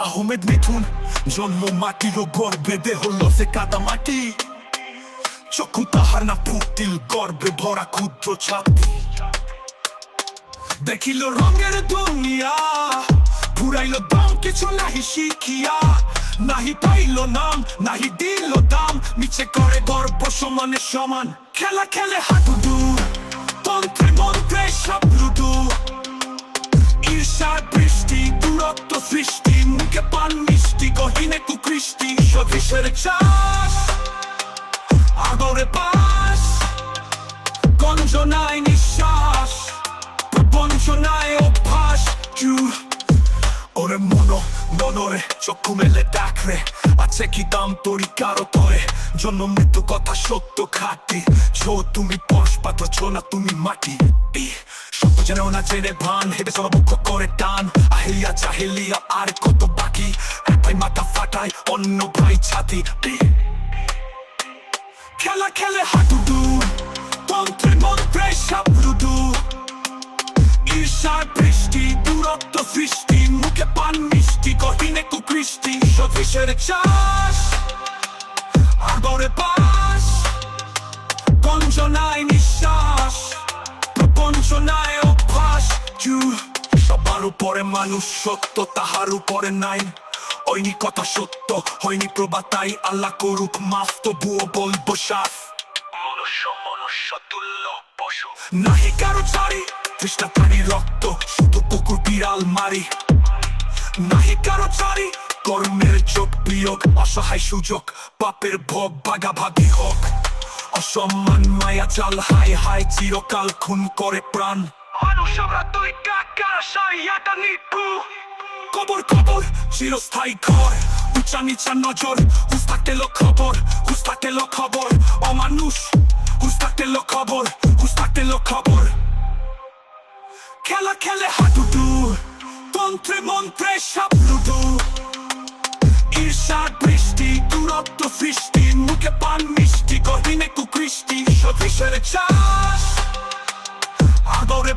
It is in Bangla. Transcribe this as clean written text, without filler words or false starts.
আহমেদ মিঠুন জন্ম মাটির গর্বে দেহ লসে কাদা মাটি চক্ষু তাহার না ফুটিল গর্বে ভরা ক্ষুদ্র ছাতি দেখিল রঙের দুনিয়া ফুরাইল দাম কিছু নাহি শিখিয়া নাহি পাইল নাম নাহি দিল দাম মিছে করে গর্ব সমানে সমান খেলা খেলে হাডুডু তন্ত্রে মন্ত্রে সব লুডু ঈর্ষার বৃষ্টি দূরত্ব সৃষ্টি মুখে পান মিষ্টি গহিনে কুকৃষ্টি সদৃশের চাষ আগরে পাশ গঞ্জনায় নিঃশ্বাস প্রবঞ্চনায় অভ্যাস ওরে মনরে চক্ষু মেলে ডাকরে আছে কি দাম তোরই কারো তরে জন্ম মৃত্যু কথা সত্য খাটি ছো তুমি পশপাত ছো না তুমি মাটি সত্য জেনেও না জেনে ভান হেবে সব মুখ করে টান আহিয়া চাহিলিয়া আর কত বাকি এক ভাই মাথা ফাটায় অন্য ভাই ছাতি খেলা খেলে হাডুডু তন্ত্রে মন্ত্রে সব লুডু ঈর্ষার বৃষ্টি দূরত্ব সৃষ্টি মুখে পান মিষ্টি গহিনে কুকৃষ্টি সদৃশের চাষ আগরে পাশ গঞ্জনায় নিঃশ্বাস প্রবঞ্চনায় অভ্যাস সবার উপরে মানুষ সত্য তাহার উপরে নাই হয়নি কথা সত্য হয়নি প্রবাতাই আল্লাহ করুক মাফ তবুও বলবো সাফ মনুষ্য তুল্য পশু নাহি কারো ছাড়ি তৃষ্ণা পানি রক্ত শুধু কুকুর বিড়াল মারি নাহি কারো ছাড়ি কর্মের যোগ বিয়োগ অসহায় সুযোগ পাপের ভোগ ভাগাভাগি হোক অসম্মান মায়া জাল হাই হাই চিরকাল খুন করে প্রাণ মানুষ আমরা তুই কাকা সাইয়াটা নিপু কবর কবর চিরস্থায়ী ঘর উঁচা নিচা নজর হুস্তাকেলো খবর অমানুষ হুস্তাকেলো খবর খেলা খেলে হাডুডু তন্ত্রে মন্ত্রে সব লুডু ঈর্ষার বৃষ্টি দূরত্ব সৃষ্টি মুখে পান মিষ্টি গহিনে কুকৃষ্টি সদৃশের চাষ আগরে